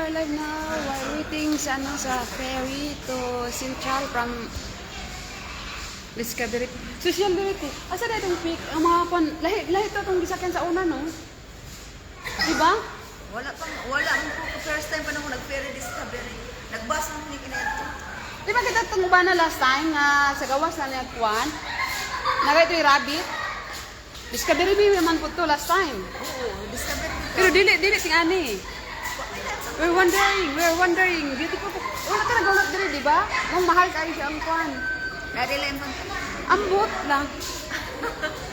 are alive now while waiting sa ferry to Central from Discovery. Social Verity. Asa na itong peak? Ang mga lahi to itong gisakyan sa una, no? Diba? Wala po first time pa na ako nag-ferry Discovery. Nagbus na ni kinito. Di ba kita itong ba na last time nga sa gawas na niya kuwan? Nagay ito yung rabbit? Discovery B naman po to last time. Oo, Discovery dito. Pero dili ting ani. We're wondering. Beautiful. Wala ka nagawag diri, di ba? Nung mahal kayo siya ang kuwan. Nadilayin mo. Ambot lang.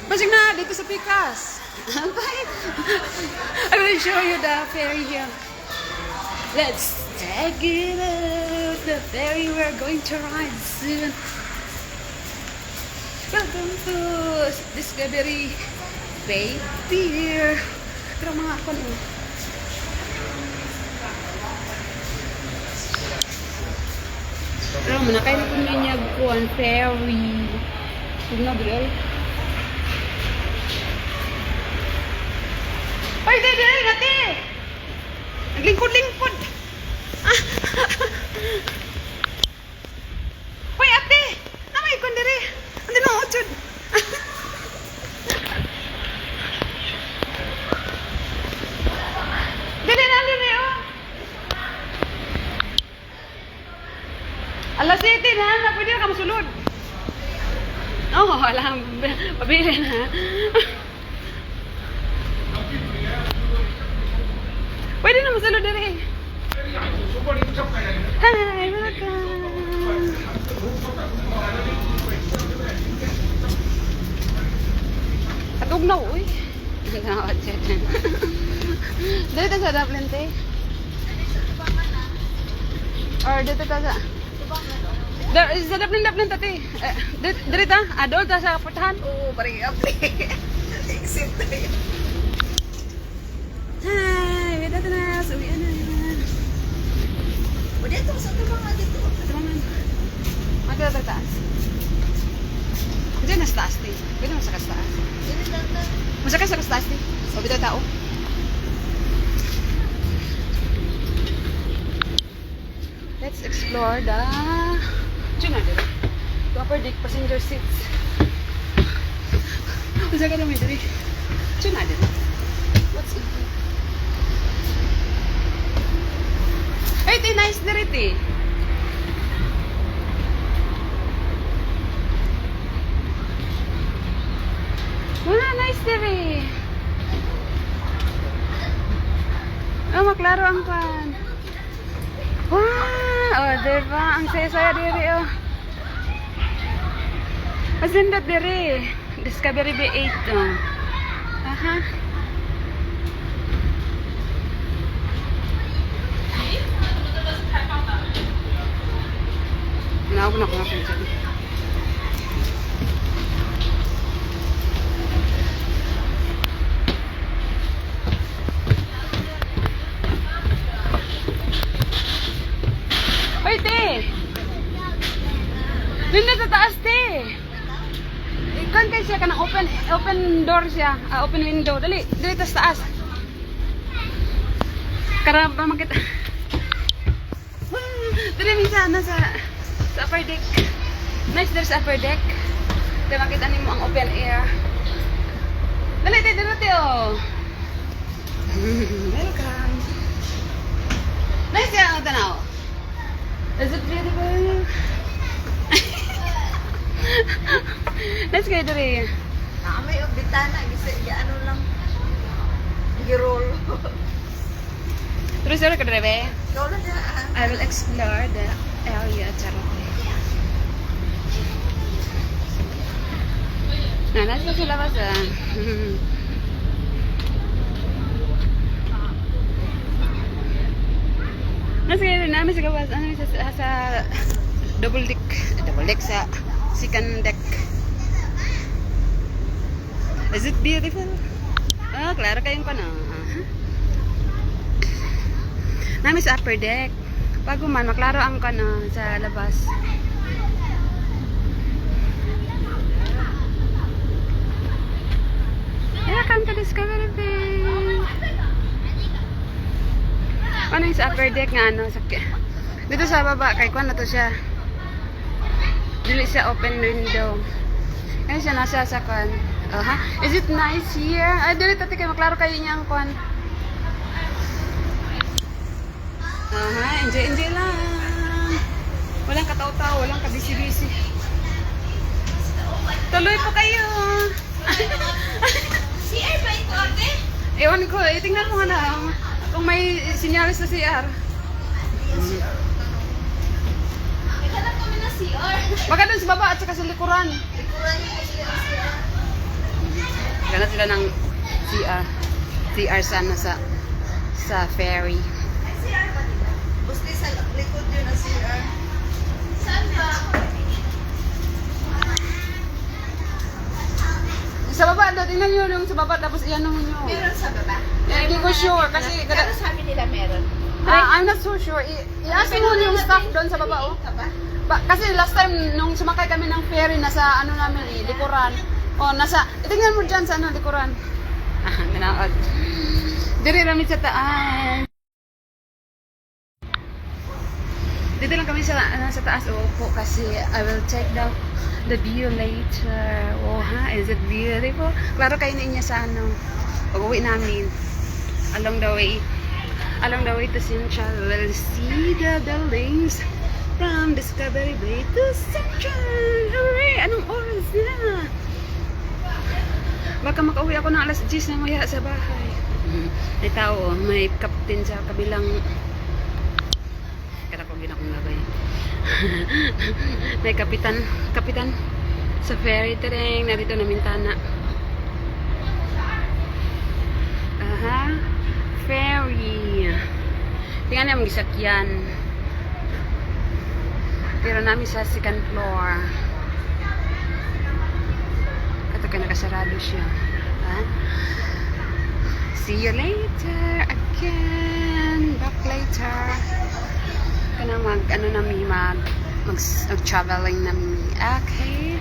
Basig na dito sa Pikas. I will show you the ferry here. Let's take it out. The ferry we're going to ride soon. Welcome to Discovery Bay Pier. Pero mga ako nyo. Pero manakay na kung niya kuhan ferry. Huwag na bro. Ay, di, nati! Naglingkod-lingkod! Uy, ate! Namay ko diri! Andi na, ochod! Dili, oh! Alas 7 na, pwede na ka masulod. Oo, alam, pabili na. Pwede na masulod diri. Hi, welcome. Katugnaw, uy. Hindi ka nakakachet. Dito sa Dublin, te. Or dito ta sa... Sa Dublin, tati. Dito ta? Adol ta sa portahan? Oo, parang i-apply. Exit na yun. Hi, dito na. Suwian na. O dito, sa tumangan dito. Tumangan. Magkita sa taas. Hindi na sa taas, te. Pwede mo sa taas. Dito lang na. Masakay sa taas, te. O, dito tao. Let's explore the... Tuna dito. The upper deck passenger seats. Masakay na may dito. Tuna dito. What's it? Ay, ito nice na rin, eh. Wala, nice na rin. Oh, maklaro ang pan. Wow! Oh, diba? Ang saya-saya diri, oh. Masindot diri. Discovery Bay 8, oh. Aha. Ako na kung ako dyan. Hoy, te! Nandun sa taas, te! Ikan kayo siya ka ng open door siya. Open window. Dali, dali sa taas. Karaba makita. Dali minsan nasa upper deck. Nice, there's upper deck. Diba makita mo ang open air. Dali, dali, oh. Welcome. Nice yan ang tanaw. Is it beautiful? Nice kayo dali. Nakamay yung bitana. Ano lang. Girol. Terus ka dali, Ikaw lang na. I will explore the area. Charot. Nah, nasa sa labas, ah. Nasa kayo rin namin sa gawas. Ano sa double deck sa second deck. Is it beautiful? Oh, klaro kayong pa na. Namin sa upper deck. Bago man, maklaro ang ka na sa labas. Welcome to Discovery Bay. Ano yung sa upper deck nga ano? Dito sa baba, kay Kwan na to siya. Dili siya open window. Ayun siya, nasa sa Kwan. Is it nice here? Ay, dili tati kayo, maklaro kayo niya ang Kwan. Enjoy lang. Walang kataw-taw, walang kabisi-bisi. Tuloy po kayo. CR ba ito, ate? Ewan ko, tingnan mo nga na. Kung may sinyalis na CR. Naghanap kami ng CR. Baka dun sa baba at saka sa likuran. Likuran niyo po sila ng CR. Gana sila ng CR. CR sana sa ferry. Ay, CR ba dito? Gusto sa likod yun ang CR. Saan ba? Sa baba, tingnan nyo yung sa baba, tapos iyan nyo. Meron sa baba. Hindi ko sure, kasi Pero sabi nila meron. I'm not so sure. I-ask mo yung staff doon sa baba, oh. Ka ba? Kasi last time, nung sumakay kami ng ferry, nasa ano namin, likuran. Tingnan mo dyan sa ano, likuran. Nanaod. Diri ramit sa taas. Dito lang kami sa taas, upo kasi I will check the view later. Oh ha, is it beautiful? Klaro kayo niya sa ano, pag-uwi namin. Along the way to Central, we'll see the buildings from Discovery Bay to Central. Hooray! Anong oras na? Baka makauwi ako ng alas 10 na maya sa bahay. May tao, may captain sa kabilang. Kaya ko ginakong labay. May kapitan sa ferry tereng narito na Mintana. Ferry. Tingnan niya ang gisakyan. Pero namin sa second floor. Kato ka nakasarado siya. See you later again. Back later. Kana mag-traveling nami. Okay.